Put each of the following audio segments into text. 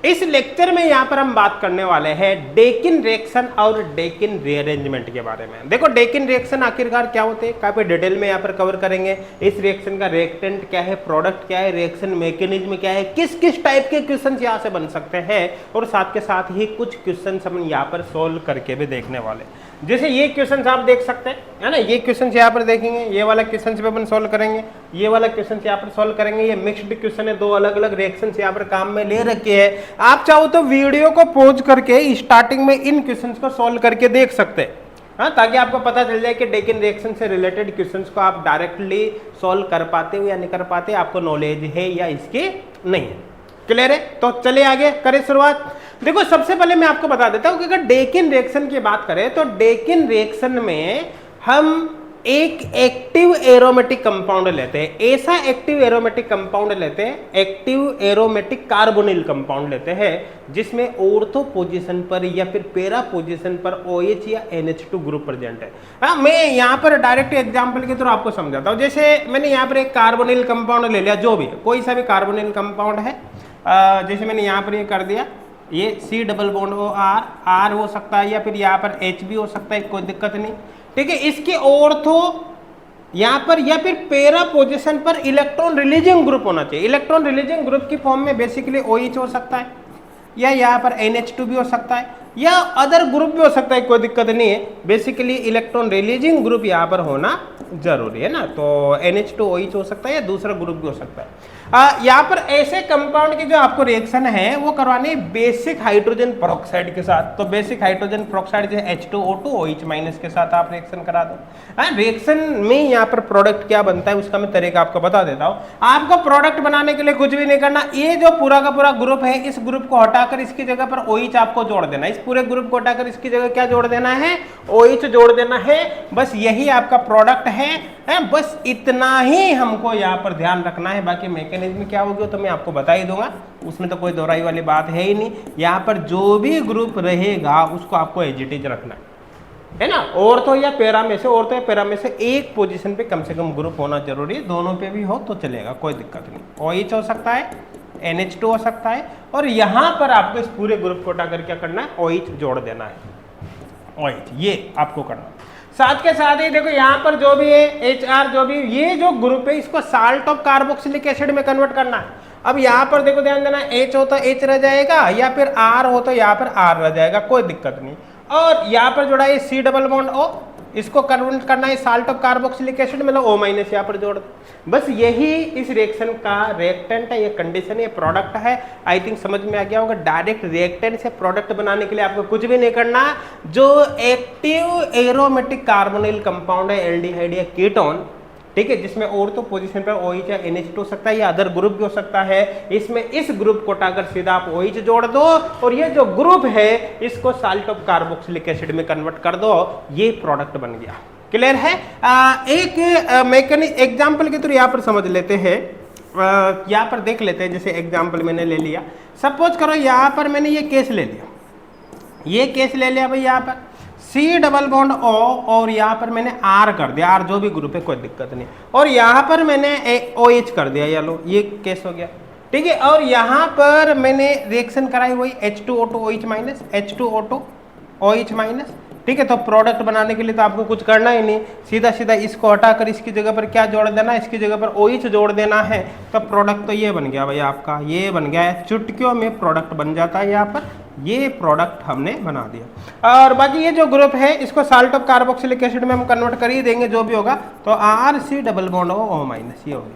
इस लेक्चर में यहां पर हम बात करने वाले हैं डेकिन रिएक्शन और डेकिन रीअरेंजमेंट के बारे में। देखो डेकिन रिएक्शन आखिरकार क्या होते हैं, काफी डिटेल में यहां पर कवर करेंगे। इस रिएक्शन का रिएक्टेंट क्या है, प्रोडक्ट क्या है, रिएक्शन मैकेनिज्म क्या है, किस किस टाइप के क्वेश्चन यहां से बन सकते हैं, और साथ के साथ ही कुछ क्वेश्चन हम यहां पर सोल्व करके भी देखने वाले। जैसे ये क्वेश्चन आप देख सकते हैं, है ना, ये क्वेश्चन यहाँ पर देखेंगे, ये वाला क्वेश्चन पे अपन सोल्व करेंगे, ये वाला क्वेश्चन यहाँ पर सोल्व करेंगे। ये मिक्स्ड क्वेश्चन है, दो अलग अलग रिएक्शन यहाँ पर काम में ले रखे हैं। आप चाहो तो वीडियो को पॉज करके स्टार्टिंग में इन क्वेश्चन को सोल्व करके देख सकते हैं, हाँ, ताकि आपको पता चल जाए कि डेकिन रिएक्शन से रिलेटेड क्वेश्चंस को आप डायरेक्टली सॉल्व कर पाते हो या नहीं कर पाते, आपको नॉलेज है या इसके नहीं है। क्लियर है? तो चलिए आगे करें शुरुआत। देखो सबसे पहले मैं आपको बता देता हूं कि अगर डेकिन रिएक्शन की बात करें तो डेकिन रिएक्शन में हम एक एक्टिव एरोमेटिक कंपाउंड लेते हैं। ऐसा एक्टिव एरोमेटिक कंपाउंड लेते हैं, एक्टिव एरोमेटिक कार्बोनिल कंपाउंड लेते हैं जिसमें ऑर्थो पोजीशन पर या फिर पैरा पोजीशन पर OH या NH2 ग्रुप प्रेजेंट है। हाँ, मैं यहाँ पर डायरेक्ट एग्जांपल के थ्रू आपको समझाता हूँ। जैसे मैंने यहाँ पर एक कार्बोनिल कंपाउंड ले लिया, जो भी कोई सा भी कार्बोनिल कंपाउंड है, जैसे मैंने यहाँ पर ये कर दिया, ये C double bond OR, R हो सकता है या फिर यहाँ पर H भी हो सकता है, कोई दिक्कत नहीं, ठीक है। इसके ऑर्थो यहाँ पर या फिर पैरा पोजीशन पर इलेक्ट्रॉन रिलीजिंग ग्रुप होना चाहिए। इलेक्ट्रॉन रिलीजिंग ग्रुप की फॉर्म में बेसिकली OH हो सकता है या यहाँ पर NH2 भी हो सकता है या अदर ग्रुप भी हो सकता है, कोई दिक्कत नहीं है। बेसिकली इलेक्ट्रॉन रिलीजिंग ग्रुप यहाँ पर होना जरूरी है ना, तो NH2 OH हो सकता है या दूसरा ग्रुप भी हो सकता है। यहाँ पर ऐसे कंपाउंड की जो आपको रिएक्शन है वो करवानी बेसिक हाइड्रोजन पेरोक्साइड के साथ। तो बेसिक हाइड्रोजन पेरोक्साइड जैसे H2O2 OH माइनस के साथ आप रिएक्शन करा दो। रिएक्शन में यहाँ पर प्रोडक्ट क्या बनता है उसका मैं तरीका आपको बता देता हूँ। आपको प्रोडक्ट बनाने के लिए कुछ भी नहीं करना, ये जो पूरा का पूरा ग्रुप है इस ग्रुप को हटाकर इसकी जगह पर OH आपको जोड़ देना। इस पूरे ग्रुप को हटाकर इसकी जगह क्या जोड़ देना है, OH जोड़ देना है। बस यही आपका प्रोडक्ट है, बस इतना ही हमको यहाँ पर ध्यान रखना है। बाकी मैकेनिज्म क्या होगी तो मैं आपको बता ही दूंगा, उसमें तो कोई दोहराई वाली बात है ही नहीं। यहाँ पर जो भी ग्रुप रहेगा उसको आपको एज इट इज रखना है ना। ऑर्थो या पैरा में से, ऑर्थो या पैरा में से एक पोजीशन पे कम से कम ग्रुप होना जरूरी है। दोनों पे भी हो तो चलेगा, कोई दिक्कत नहीं। OH हो सकता है, NH2 हो सकता है, और यहाँ पर आपको इस पूरे ग्रुप को उठाकर क्या करना है, OH जोड़ देना है। OH ये आपको करना। साथ के साथ ही देखो यहाँ पर जो भी है HR, जो भी ये जो ग्रुप है इसको साल्ट ऑफ कार्बोक्सिलिक एसिड में कन्वर्ट करना है। अब यहाँ पर देखो ध्यान देना, H हो तो H रह जाएगा या फिर R हो तो यहाँ पर R रह जाएगा, कोई दिक्कत नहीं। और यहाँ पर जोड़ा है C डबल बॉन्ड O, इसको कन्वर्ट करना है साल्ट ऑफ कार्बोक्सिलिक एसिड, मतलब O माइनस यहाँ पर जोड़ दो। बस यही इस रिएक्शन का रिएक्टेंट है, ये कंडीशन है, ये प्रोडक्ट है। आई थिंक समझ में आ गया होगा। डायरेक्ट रिएक्टेंट से प्रोडक्ट बनाने के लिए आपको कुछ भी नहीं करना। जो एक्टिव एरोमेटिक कार्बोनिल कंपाउंड है, एल्डिहाइड या कीटोन, ठीक है, जिसमें ऑर्थो पोजीशन पर OH या NH2 हो सकता है या अदर ग्रुप भी हो सकता है, इसमें इस ग्रुप को उठाकर सीधा आप OH जोड़ दो और ये जो ग्रुप है इसको साल्ट ऑफ कार्बोक्सिलिक एसिड में कन्वर्ट कर दो, ये प्रोडक्ट बन गया। क्लियर है? एक मैकेनिक एग्जाम्पल के थ्रू यहाँ पर समझ लेते हैं, यहाँ पर देख लेते हैं। जैसे एग्जाम्पल मैंने ले लिया, सपोज करो यहाँ पर मैंने ये केस ले लिया, ये केस ले लिया भाई, यहाँ पर C डबल बॉन्ड O और यहाँ पर मैंने R कर दिया, R जो भी ग्रुप है कोई दिक्कत नहीं, और यहाँ पर मैंने OH कर दिया, ये लो ये केस हो गया, ठीक है। और यहाँ पर मैंने रिएक्शन कराई वही H2O2 OH minus, H2O2 OH minus, ठीक है। तो प्रोडक्ट बनाने के लिए तो आपको कुछ करना ही नहीं, सीधा सीधा इसको हटाकर इसकी जगह पर क्या जोड़ देना है, इसकी जगह पर OH जोड़ देना है। तो प्रोडक्ट तो ये बन गया भाई आपका, ये बन गया है, चुटकियों में प्रोडक्ट बन जाता है। यहाँ पर ये प्रोडक्ट हमने बना दिया। और बाकी ये जो ग्रुप है इसको साल्ट ऑफ कार्बोक्सिलिक एसिड में हम कन्वर्ट कर ही देंगे, जो भी होगा। तो RC double bond O minus, ये होगी।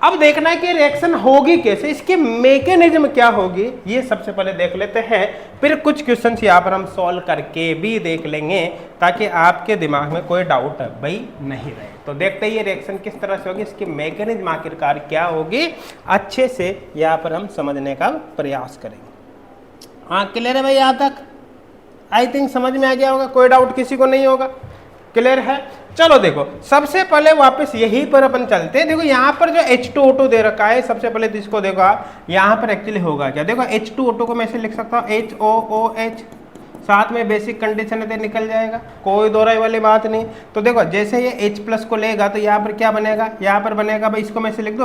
अब देखना है कि रिएक्शन होगी कैसे, इसकी मैकेनिज्म क्या होगी, ये सबसे पहले देख लेते हैं। फिर कुछ क्वेश्चंस यहाँ पर हम सॉल्व करके भी देख लेंगे ताकि आपके दिमाग में कोई डाउट भाई नहीं रहे। तो देखते हैं ये रिएक्शन किस तरह से होगी, इसकी मैकेनिज्म आखिरकार क्या होगी, अच्छे से यहाँ पर हम समझने का प्रयास करेंगे। हाँ क्लियर है भाई, यहाँ तक आई थिंक समझ में आ गया होगा, कोई डाउट किसी को नहीं होगा। क्लियर है? चलो देखो, सबसे पहले वापस यहीं पर अपन चलते हैं। देखो यहाँ पर जो H2O2 दे रखा है, सबसे पहले तो इसको देखो आप, यहाँ पर एक्चुअली होगा क्या, देखो H2O2 को मैं ऐसे लिख सकता हूँ HOOH, साथ में बेसिक कंडीशन है निकल जाएगा, कोई दोहराई वाली बात नहीं। तो देखो जैसे ये H प्लस को लेगा तो यहाँ पर क्या बनेगा, यहाँ पर बनेगा भाई, इसको मैं ऐसे लिख दो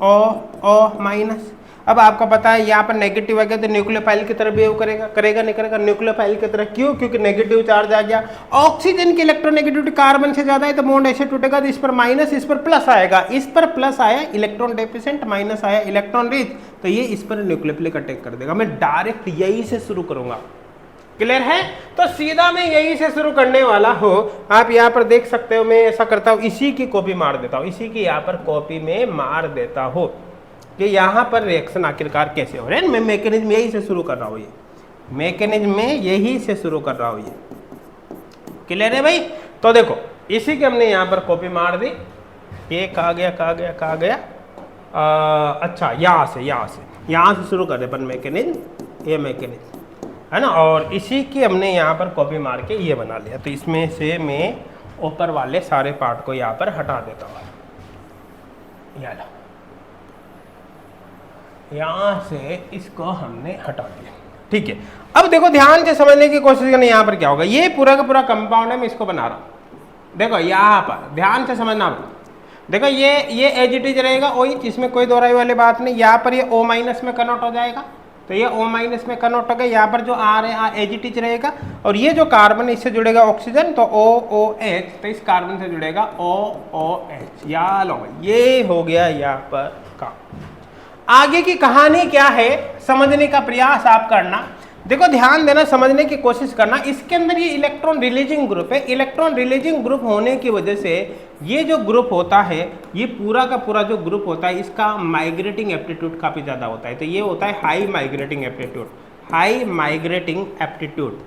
HOO माइनस। अब आपको पता है यहाँ पर नेगेटिव आ गया तो न्यूक्लियोफाइल की तरह बिहेव करेगा, करेगा नहीं करेगा? न्यूक्लियोफाइल की तरह। क्यों? क्योंकि नेगेटिव चार्ज आ गया। ऑक्सीजन की इलेक्ट्रोनेगेटिविटी कार्बन से ज्यादा है तो बॉन्ड ऐसे टूटेगा तो इस पर माइनस, इस पर प्लस आएगा। इस पर प्लस आया इलेक्ट्रॉन डेफिशिएंट, माइनस आया इलेक्ट्रॉन रिच, तो ये इस पर न्यूक्लियोफिलिक अटैक कर देगा। मैं डायरेक्ट यही से शुरू करूंगा। क्लियर है? तो सीधा मैं यही से शुरू करने वाला हूं। आप यहाँ पर देख सकते हो, मैं ऐसा करता हूं, इसी की कॉपी मार देता हूं, इसी की यहाँ पर कॉपी में मार देता हूं कि यहाँ पर रिएक्शन आखिरकार कैसे हो रहे हैं। मैं मैकेनिज्म यही से शुरू कर रहा हूँ, ये मैकेनिज्म में यही से शुरू कर रहा हूँ ये। क्लियर है भाई? तो देखो इसी के हमने यहाँ पर कॉपी मार दी। ये कहा गया कहा गया कहा गया, अच्छा यहाँ से शुरू कर दे अपन मैकेनिज्म, ये मैकेनिज्म है ना। और इसी की हमने यहाँ पर कॉपी मार के ये बना लिया। तो इसमें से मैं ऊपर वाले सारे पार्ट को यहाँ पर हटा देता हूँ। यहाँ से इसको हमने हटा दिया। ठीक है, अब देखो ध्यान से समझने की कोशिश करना। यहाँ पर क्या होगा, ये पूरा का पूरा कंपाउंड है, मैं इसको बना रहा हूँ। देखो यहाँ पर ध्यान से समझना। देखो ये एज इट इज रहेगा, वही, इसमें कोई दोहराई वाली बात नहीं। यहाँ पर ये O- में कन्वर्ट हो जाएगा, तो ये O- में कन्वर्ट हो गया। यहाँ पर जो R है एज इट इज रहेगा, और ये जो कार्बन इससे जुड़ेगा ऑक्सीजन, तो OOH, तो इस कार्बन से जुड़ेगा OOH। या लो, ये हो गया यहाँ पर का। आगे की कहानी क्या है समझने का प्रयास आप करना। देखो ध्यान देना, समझने की कोशिश करना। इसके अंदर ये इलेक्ट्रॉन रिलीजिंग ग्रुप है। इलेक्ट्रॉन रिलीजिंग ग्रुप होने की वजह से ये जो ग्रुप होता है, ये पूरा का पूरा जो ग्रुप होता है, इसका माइग्रेटिंग एप्टीट्यूड काफी ज्यादा होता है। तो ये होता है high migrating aptitude, high migrating aptitude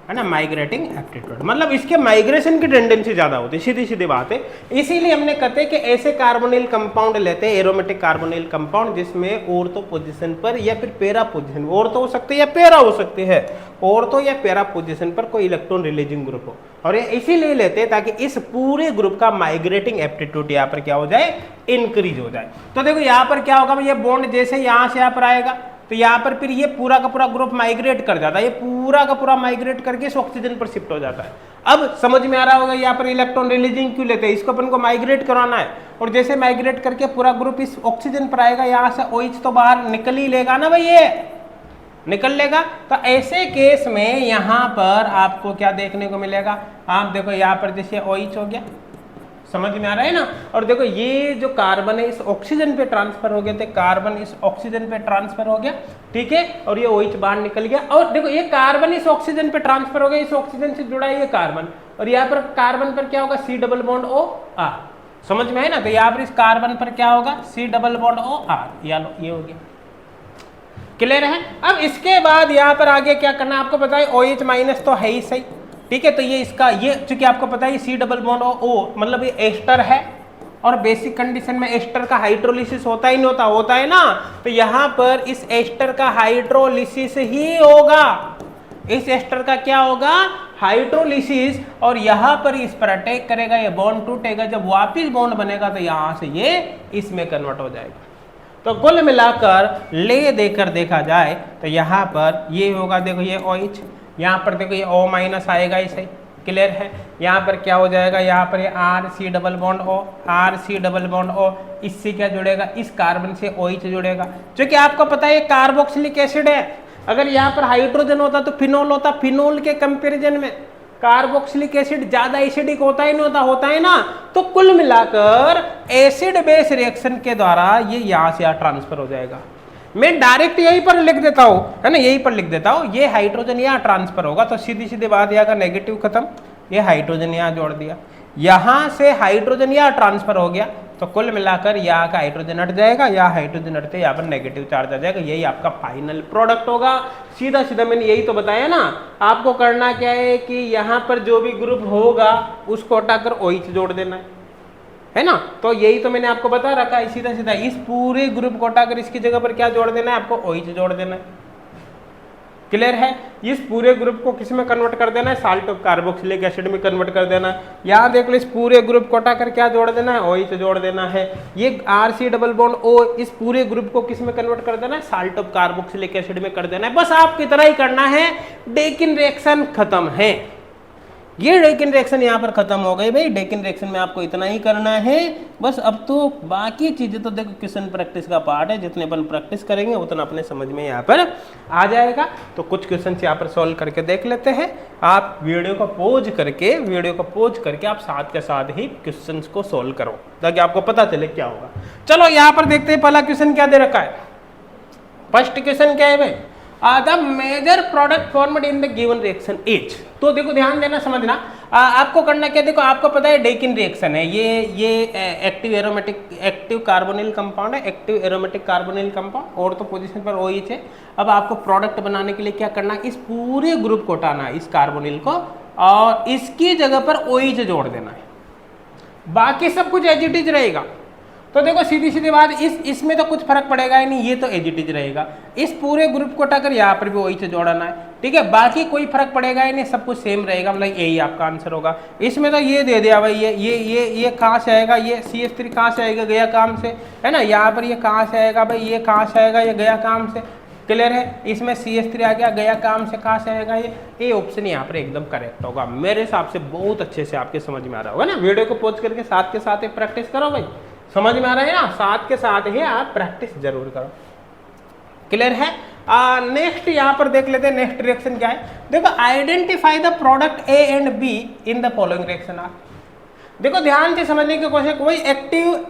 है ना। माइग्रेटिंग एप्टीट्यूड मतलब इसके माइग्रेशन की टेंडेंसी ज्यादा होती है, सीधी सीधी बात है। इसीलिए हमने कहते हैं कि ऐसे कार्बोनिल कंपाउंड लेते हैं, एरोमेटिक कार्बोनिल कंपाउंड, जिसमें ऑर्थो पोजीशन पर या फिर पैरा पोजीशन, ऑर्थो हो सकते हैं या पैरा हो सकते हैं, ऑर्थो या पैरा पोजीशन पर कोई इलेक्ट्रॉन रिलीजिंग ग्रुप हो। और ये इसीलिए लेते हैं ताकि इस पूरे ग्रुप का माइग्रेटिंग एप्टीट्यूड यहाँ पर क्या हो जाए, इंक्रीज हो जाए। तो देखो यहाँ पर क्या होगा, ये बॉन्ड जैसे यहाँ से यहाँ पर आएगा तो यहाँ पर फिर ये पूरा का पूरा ग्रुप माइग्रेट कर जाता है, ये पूरा का पूरा माइग्रेट करके इस ऑक्सीजन पर शिफ्ट हो जाता है। अब समझ में आ रहा होगा यहाँ पर इलेक्ट्रॉन रिलीजिंग क्यों लेते हैं, इसको अपन को माइग्रेट कराना है। और जैसे माइग्रेट करके पूरा ग्रुप इस ऑक्सीजन पर आएगा, यहाँ से OH तो बाहर निकल ही लेगा ना भाई, ये निकल लेगा। तो ऐसे केस में यहाँ पर आपको क्या देखने को मिलेगा, आप देखो यहाँ पर जैसे OH हो गया, समझ में आ रहा है ना। और देखो ये जो कार्बन है इस ऑक्सीजन पे ट्रांसफर हो गया, तो कार्बन इस ऑक्सीजन पे ट्रांसफर हो गया, ठीक है। और ये OH बाहर निकल गया। और देखो ये कार्बन इस ऑक्सीजन पे ट्रांसफर हो गया, इस ऑक्सीजन से जुड़ा है ये कार्बन, और यहाँ पर कार्बन पर क्या होगा, C डबल बॉन्ड OR, समझ में है ना। तो यहाँ पर इस कार्बन पर क्या होगा, C डबल बॉन्ड OR, या लो ये हो गया। क्लियर है? अब इसके बाद यहाँ पर आगे क्या करना है आपको पता है, OH माइनस तो है ही सही, ठीक है। तो ये इसका ये चूंकि आपको पता है C डबल बॉन्ड O मतलब ये एस्टर है, और बेसिक कंडीशन में एस्टर का हाइड्रोलिसिस होता ही नहीं होता, होता है ना। तो यहाँ पर इस एस्टर का हाइड्रोलिसिस ही होगा, इस एस्टर का क्या होगा, हाइड्रोलिसिस। और यहाँ पर इस पर अटैक करेगा, ये बॉन्ड टूटेगा, जब वापिस बॉन्ड बनेगा तो यहाँ से ये इसमें कन्वर्ट हो जाएगा। तो कुल मिलाकर ले देकर देखा जाए तो यहाँ पर ये होगा, देखो ये OH, यहाँ पर देखो ये O- आएगा इसे, क्लियर है। यहाँ पर क्या हो जाएगा, यहाँ पर ये RC double bond O, RC double bond O, इससे क्या जुड़ेगा, इस कार्बन से OH जुड़ेगा। क्योंकि आपको पता है ये कार्बोक्सिलिक एसिड है, अगर यहाँ पर हाइड्रोजन होता तो फिनोल होता, फिनोल के कंपेरिजन में कार्बोक्सिलिक एसिड ज्यादा एसिडिक होता ही नहीं होता, होता है ना। तो कुल मिलाकर एसिड बेस रिएक्शन के द्वारा ये यहाँ से यहाँ ट्रांसफर हो जाएगा। मैं डायरेक्ट यहीं पर लिख देता हूँ, है ना, यहीं पर लिख देता हूँ, ये हाइड्रोजन यहाँ ट्रांसफर होगा, तो सीधी सीधी बात यहाँ का नेगेटिव खत्म, ये हाइड्रोजन यहाँ जोड़ दिया, यहाँ से हाइड्रोजन यहाँ ट्रांसफर हो गया, तो कुल मिलाकर यहाँ का हाइड्रोजन हट जाएगा, यहाँ हाइड्रोजन हटते यहाँ पर नेगेटिव चार्ज आ जाएगा, यही आपका फाइनल प्रोडक्ट होगा। सीधा सीधा मैंने यही तो बताया ना। आपको करना क्या है कि यहाँ पर जो भी ग्रुप होगा उसको हटाकर OH जोड़ देना है ना। तो यही तो मैंने आपको बता रखा है, सीधा सीधा इस पूरे ग्रुप को हटाकर इसकी जगह पर क्या जोड़ देना है, आपको OH जोड़ देना है। क्लियर है? इस पूरे ग्रुप को किस में कन्वर्ट कर देना है, साल्ट ऑफ कार्बोक्सिलिक एसिड में कन्वर्ट कर देना है। यहाँ देख लो, इस पूरे ग्रुप को हटाकर क्या जोड़ देना है, OH जोड़ देना है। ये RC डबल बॉन्ड O, इस पूरे ग्रुप को किस में कन्वर्ट कर देना है, साल्ट ऑफ कार्बोक्सिलिक एसिड में कर देना है। बस आपकी तरह ही करना है, डेकिन रिएक्शन खत्म है। ये डेकिन रिएक्शन यहाँ पर खत्म हो गई भाई। डेकिन रिएक्शन में आपको इतना ही करना है बस। अब तो बाकी चीजें तो देखो क्वेश्चन प्रैक्टिस का पार्ट है, जितने अपन प्रैक्टिस करेंगे उतना अपने समझ में यहाँ पर आ जाएगा। तो कुछ क्वेश्चन यहाँ पर सॉल्व करके देख लेते हैं। आप वीडियो को पोज करके आप साथ के साथ ही क्वेश्चन को सोल्व करो ताकि आपको पता चले क्या होगा। चलो यहाँ पर देखते हैं पहला क्वेश्चन क्या दे रखा है। फर्स्ट क्वेश्चन क्या है भाई, the major product formed in the given reaction is. तो देखो ध्यान देना, समझना। आपको करना क्या, देखो आपको पता है डेकिन रिएक्शन है, ये active aromatic active carbonyl compound है, एक्टिव एरोमेटिक कार्बोनिल कंपाउंड, और तो पोजीशन पर OH है। अब आपको प्रोडक्ट बनाने के लिए क्या करना है, इस पूरे ग्रुप को हटाना है, इस कार्बोनिल को, और इसकी जगह पर OH जोड़ देना है। बाकी सब कुछ एज इट इज रहेगा। तो देखो सीधी सीधी बात, इसमें तो कुछ फर्क पड़ेगा ही नहीं, ये तो एज इट इज रहेगा। इस पूरे ग्रुप को हटाकर यहाँ पर भी OH जोड़ना है, ठीक है। बाकी कोई फर्क पड़ेगा ही नहीं, सब कुछ सेम रहेगा, मतलब यही आपका आंसर होगा। इसमें तो ये दे दिया भाई, ये कहाँ से आएगा, ये CH3 कहाँ से आएगा, गया काम से, है ना। यहाँ पर ये कहाँ से आएगा भाई, ये कहाँ से आएगा, ये गया काम से, क्लियर है। इसमें CH3 आ गया, गया काम से, कहाँ से आएगा, ये ऑप्शन यहाँ पर एकदम करेक्ट होगा मेरे हिसाब से। बहुत अच्छे से आपके समझ में आ रहा होगा ना। वीडियो को पॉज करके साथ के साथ प्रैक्टिस करो भाई, समझ में आ रहा है ना। साथ के साथ ही आप प्रैक्टिस जरूर करो, क्लियर है। नेक्स्ट यहाँ पर देख लेते हैं, नेक्स्ट रिएक्शन क्या है। देखो identify the product A and B in the following reaction are. देखो ध्यान से समझने की कोशिश, कोई एक्टिव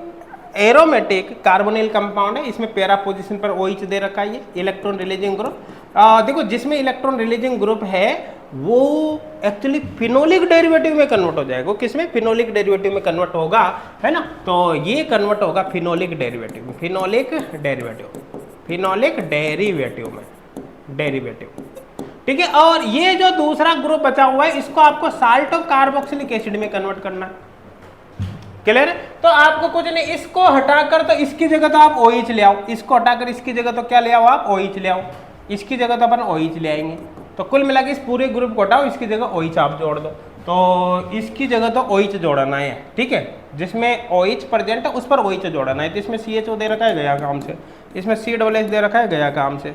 एरोमेटिक कार्बोनिल कंपाउंड है, इसमें पैरा पोजीशन पर OH दे रखा है, ये इलेक्ट्रॉन रिलीजिंग ग्रुप। देखो जिसमें इलेक्ट्रॉन रिलीजिंग ग्रुप है वो एक्चुअली फिनोलिक डेरिवेटिव में कन्वर्ट हो जाएगा। किसमें, फिनोलिक डेरिवेटिव में कन्वर्ट होगा, है ना। तो ये कन्वर्ट होगा फिनोलिक डेरिवेटिव में, फिनोलिक डेरिवेटिव में, डेरिवेटिव, ठीक है। और ये जो दूसरा ग्रुप बचा हुआ है इसको आपको साल्ट ऑफ कार्बोक्सिलिक एसिड में कन्वर्ट करना है, क्लियर है। तो आपको कुछ नहीं, इसको हटाकर तो इसकी जगह तो आप OH ले आओ, इसको हटाकर इसकी जगह तो क्या ले आओ आप, OH ले आओ, इसकी जगह तो अपन OH ले आएंगे। तो कुल मिला के इस पूरे ग्रुप को हटाओ, इसकी जगह OH आप जोड़ दो। तो इसकी जगह तो OH जोड़ना है, ठीक है। जिसमें OH प्रेजेंट है उस पर OH जोड़ना है। तो इसमें CHO दे रखा है, गया काम से। इसमें COOH दे रखा है, गया काम से,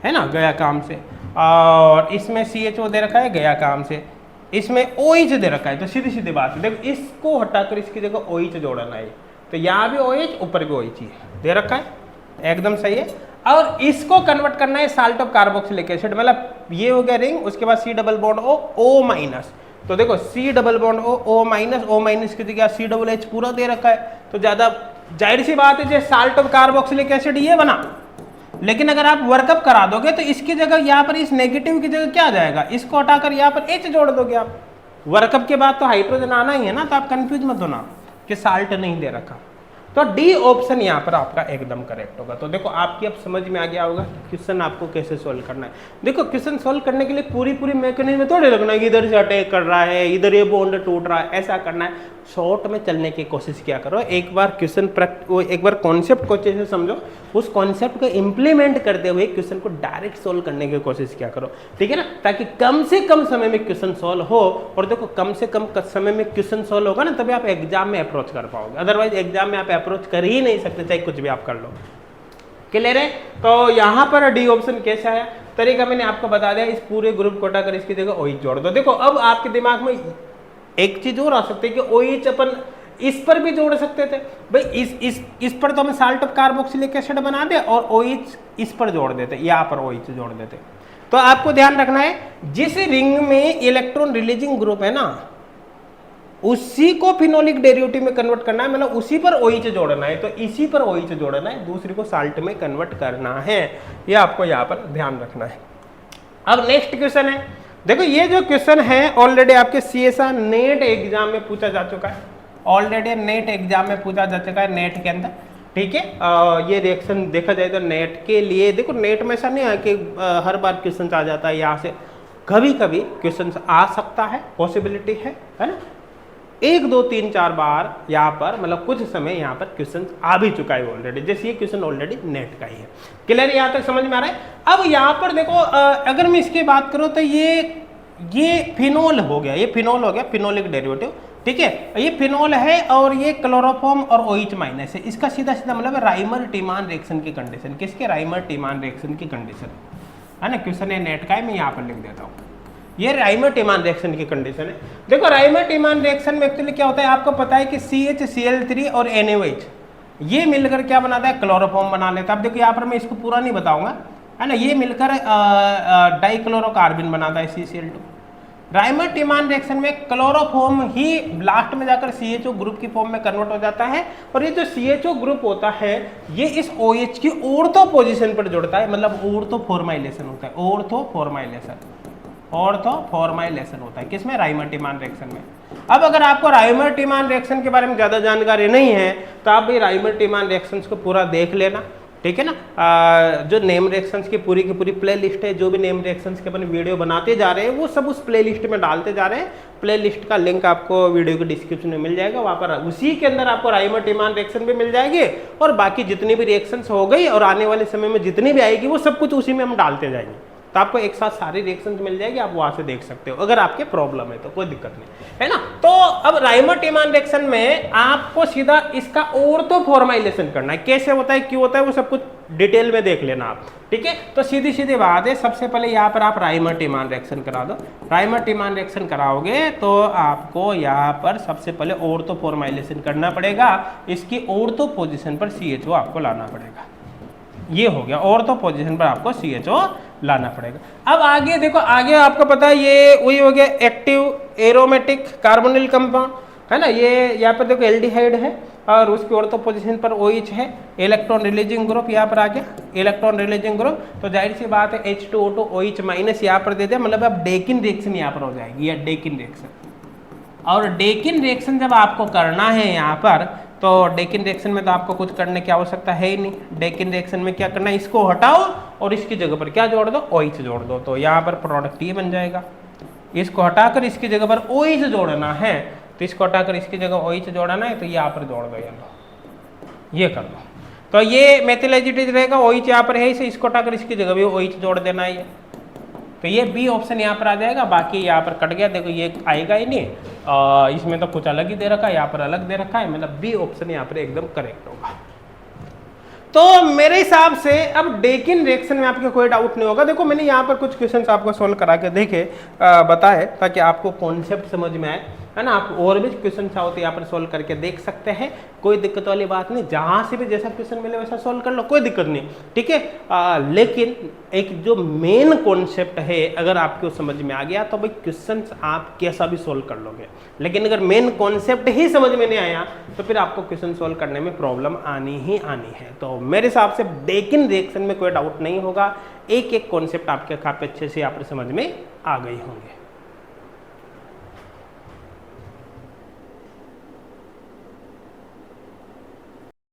है ना, गया काम से। और इसमें CHO दे रखा है, गया काम से। इसमें OH दे रखा है। तो सीधी सीधी बात है, देखो इसको हटाकर इसकी जगह OH जोड़ना है। तो यहाँ भी OH, ऊपर भी OH दे रखा है, एकदम सही है। और इसको कन्वर्ट करना है साल्ट ऑफ कार्बोक्सिलिक एसिड, मतलब ये हो गया रिंग, उसके बाद C डबल बॉन्ड O-। तो देखो C डबल बॉन्ड O- की जगह COOH पूरा दे रखा है। तो ज्यादा जाहिर सी बात है, जो साल्ट ऑफ कार्बोक्सिलिक एसिड ये बना। लेकिन अगर आप वर्कअप करा दोगे तो इसकी जगह यहाँ पर इस नेगेटिव की जगह क्या आ जाएगा, इसको हटाकर यहाँ पर H जोड़ दोगे आप। वर्कअप के बाद तो हाइड्रोजन आना ही है ना, तो आप कंफ्यूज मत होना कि साल्ट नहीं दे रखा। तो D ऑप्शन यहाँ पर आपका एकदम करेक्ट होगा। तो देखो आपकी अब समझ में आ गया होगा क्वेश्चन आपको कैसे सोल्व करना है। देखो क्वेश्चन सोल्व करने के लिए पूरी मैकेनिज्म थोड़े लगना है कि इधर से अटैक कर रहा है, इधर ये बॉन्ड टूट रहा है, ऐसा करना है। शॉर्ट में चलने की कोशिश किया करो। एक बार क्वेश्चन एक बार कॉन्सेप्ट को अच्छे से समझो, उस कॉन्सेप्ट को इम्प्लीमेंट करते हुए क्वेश्चन को डायरेक्ट सोल्व करने की कोशिश किया करो, ठीक है ना। ताकि कम से कम समय में क्वेश्चन सोल्व हो। और देखो कम से कम समय में क्वेश्चन सोल्व होगा ना, तभी आप एग्जाम में अप्रोच कर पाओगे। अदरवाइज एग्जाम में आप अप्रोच कर ही नहीं सकते, चाहे कुछ भी आप कर लो, क्लियर है। तो यहाँ पर D ऑप्शन कैसा है, तरीका मैंने आपको बता दिया। इस पूरे ग्रुप को हटाकर इसकी जगह OH जोड़ दो। देखो अब आपके दिमाग में एक चीज और आ सकती है कि OH अपन इस पर भी जोड़ सकते थे भाई। इस पर तो हमें साल्ट ऑफ कार्बोक्सिलिक एसिड बना दे और OH इस पर जोड़ देते, यहाँ पर OH जोड़ देते। तो आपको ध्यान रखना है, जिस रिंग में इलेक्ट्रॉन रिलीजिंग ग्रुप है ना, उसी को फिनोलिक डेरिवेटिव में कन्वर्ट करना है, मतलब उसी पर OH जोड़ना है। तो इसी पर OH जोड़ना है, दूसरी को साल्ट में कन्वर्ट करना है। ये आपको यहाँ पर ध्यान रखना है। अब नेक्स्ट क्वेश्चन है, देखो ये जो क्वेश्चन है ऑलरेडी आपके CSR नेट एग्जाम में पूछा जा चुका है, ऑलरेडी नेट एग्जाम में पूछा जा चुका है, नेट के अंदर, ठीक है। ये रिएक्शन देखा जाए तो नेट के लिए, देखो नेट में ऐसा नहीं है कि हर बार क्वेश्चन आ जाता है यहाँ से, कभी कभी क्वेश्चन आ सकता है, पॉसिबिलिटी है ना। 1 2 3 4 बार यहाँ पर, मतलब कुछ समय यहाँ पर क्वेश्चन आ भी चुका है ऑलरेडी। जैसे ये क्वेश्चन ऑलरेडी नेट का ही है, क्लियर, यहाँ तक समझ में आ रहा है। अब यहाँ पर देखो अगर मैं इसकी बात करूँ तो ये फिनोल हो गया, ये फिनोल हो गया, फिनोलिक डेरिवेटिव, ठीक है। ये फिनोल है और ये क्लोरोफॉर्म और OH माइनस है। इसका सीधा सीधा मतलब राइमर टीमान रिएक्शन की कंडीशन। किसके, राइमर टीमान रिएक्शन की कंडीशन, है ना। क्वेश्चन है नेट का है, मैं यहाँ पर लिख देता हूँ, ये राइमर-टिमान रिएक्शन की कंडीशन है। देखो राइमर-टिमान रिएक्शन में एक्चुअली क्या होता है, आपको पता है कि CHCl3 और NaOH ये मिलकर क्या बनाता है, क्लोरोफॉर्म बना लेता है। अब देखो यहाँ पर मैं इसको पूरा नहीं बताऊंगा, है ना, ये मिलकर डाइक्लोरोकार्बन बनाता है CCl2। राइमर-टिमान रिएक्शन में क्लोरोफॉर्म ही लास्ट में जाकर CHO ग्रुप की फॉर्म में कन्वर्ट हो जाता है, और ये जो CHO ग्रुप होता है ये इस OH की ऑर्थो पोजीशन पर जुड़ता है, मतलब ऑर्थोफॉर्माइलेशन होता है, ऑर्थोफॉर्माइलेशन होता है किसमें, राइमर-टिमान रिएक्शन में। अब अगर आपको राइमर-टिमान रिएक्शन के बारे में ज़्यादा जानकारी नहीं है तो आप भी राइमर-टिमान रिएक्शंस को पूरा देख लेना, ठीक है ना। जो नेम रिएक्शंस की पूरी प्ले लिस्ट है, जो भी नेम रिएक्शंस के अपन वीडियो बनाते जा रहे हैं वो सब उस प्ले लिस्ट में डालते जा रहे हैं। प्ले लिस्ट का लिंक आपको वीडियो के डिस्क्रिप्शन में मिल जाएगा, वहाँ पर उसी के अंदर आपको राइमर-टिमान रिएक्शन भी मिल जाएगी, और बाकी जितनी भी रिएक्शंस हो गई और आने वाले समय में जितनी भी आएगी वो सब कुछ उसी में हम डालते जाएंगे, तो आपको एक साथ सारी रिएक्शंस मिल जाएगी, आप वहां से देख सकते हो अगर आपके प्रॉब्लम है तो, कोई दिक्कत नहीं है ना। तो अब राइमर-टिमान रिएक्शन में आपको सीधा इसका ऑर्थोफॉर्माइलेशन करना है, कैसे होता है, क्यों होता है, वो सब कुछ डिटेल में देख लेना आप, ठीक है। तो सीधी सीधी बात है, सबसे पहले यहाँ पर आप राइमर-टिमान रिएक्शन करा दो। राइमर-टिमान रिएक्शन कराओगे तो आपको यहाँ पर सबसे पहले ऑर्थोफॉर्माइलेशन करना पड़ेगा, इसकी ऑर्थो पोजिशन पर CHO आपको लाना पड़ेगा, ये हो गया, ऑर्थो पोजीशन पर आपको CHO लाना पड़ेगा। अब आगे देखो, आगे आपको पता है ये वही हो गया एक्टिव एरोमेटिक कार्बोनिल कंपाउंड, है ना। ये यहाँ पर देखो एल्डिहाइड है और उसकी ऑर्थो पोजीशन पर OH है, इलेक्ट्रॉन रिलीजिंग ग्रुप यहाँ पर आ गया, इलेक्ट्रॉन रिलीजिंग ग्रुप, तो जाहिर सी बात है H2O2 OH माइनस यहाँ पर दे दिया, मतलब अब डेकिन रिएक्शन यहाँ पर हो जाएगी, या डेकिन रिएक्शन। और डेकिन रिएक्शन जब आपको करना है यहाँ पर, तो डेकिन रिएक्शन में तो आपको कुछ करने की आवश्यकता है ही नहीं। डेकिन रिएक्शन में क्या करना है, इसको हटाओ और इसकी जगह पर क्या जोड़ दो, OH जोड़ दो, तो यहाँ पर प्रोडक्ट ये बन जाएगा। इसको हटाकर इसकी जगह पर OH जोड़ना है, तो इसको हटाकर इसकी जगह OH जोड़ना है, तो यहाँ पर जोड़ दो, ये कर दो, तो ये मेथिल एजिटेज रहेगा, OH यहाँ पर है इसे, इसको हटाकर इसकी जगह भी OH जोड़ देना है, तो ये बी ऑप्शन यहाँ पर आ जाएगा। बाकी यहाँ पर कट गया, देखो ये आएगा ही नहीं, इसमें तो कुछ अलग ही दे रखा है, यहाँ पर अलग दे रखा है, मतलब बी ऑप्शन यहाँ पर एकदम करेक्ट होगा। तो मेरे हिसाब से अब डेकिन रिएक्शन में आपके कोई डाउट नहीं होगा। देखो मैंने यहाँ पर कुछ क्वेश्चंस आपको सोल्व करा के देखे बताए, ताकि आपको कॉन्सेप्ट समझ में आए, है ना। आप और भी क्वेश्चन चाहो तो यहाँ पर सोल्व करके देख सकते हैं, कोई दिक्कत वाली बात नहीं, जहाँ से भी जैसा क्वेश्चन मिले वैसा सोल्व कर लो, कोई दिक्कत नहीं, ठीक है। लेकिन एक जो मेन कॉन्सेप्ट है अगर आपको समझ में आ गया तो भाई क्वेश्चन आप कैसा भी सोल्व कर लोगे, लेकिन अगर मेन कॉन्सेप्ट ही समझ में नहीं आया तो फिर आपको क्वेश्चन सोल्व करने में प्रॉब्लम आनी ही आनी है। तो मेरे हिसाब से डेकिन रिएक्शन में कोई डाउट नहीं होगा, एक एक कॉन्सेप्ट आपके काफी अच्छे से यहाँ पर समझ में आ गई होंगे।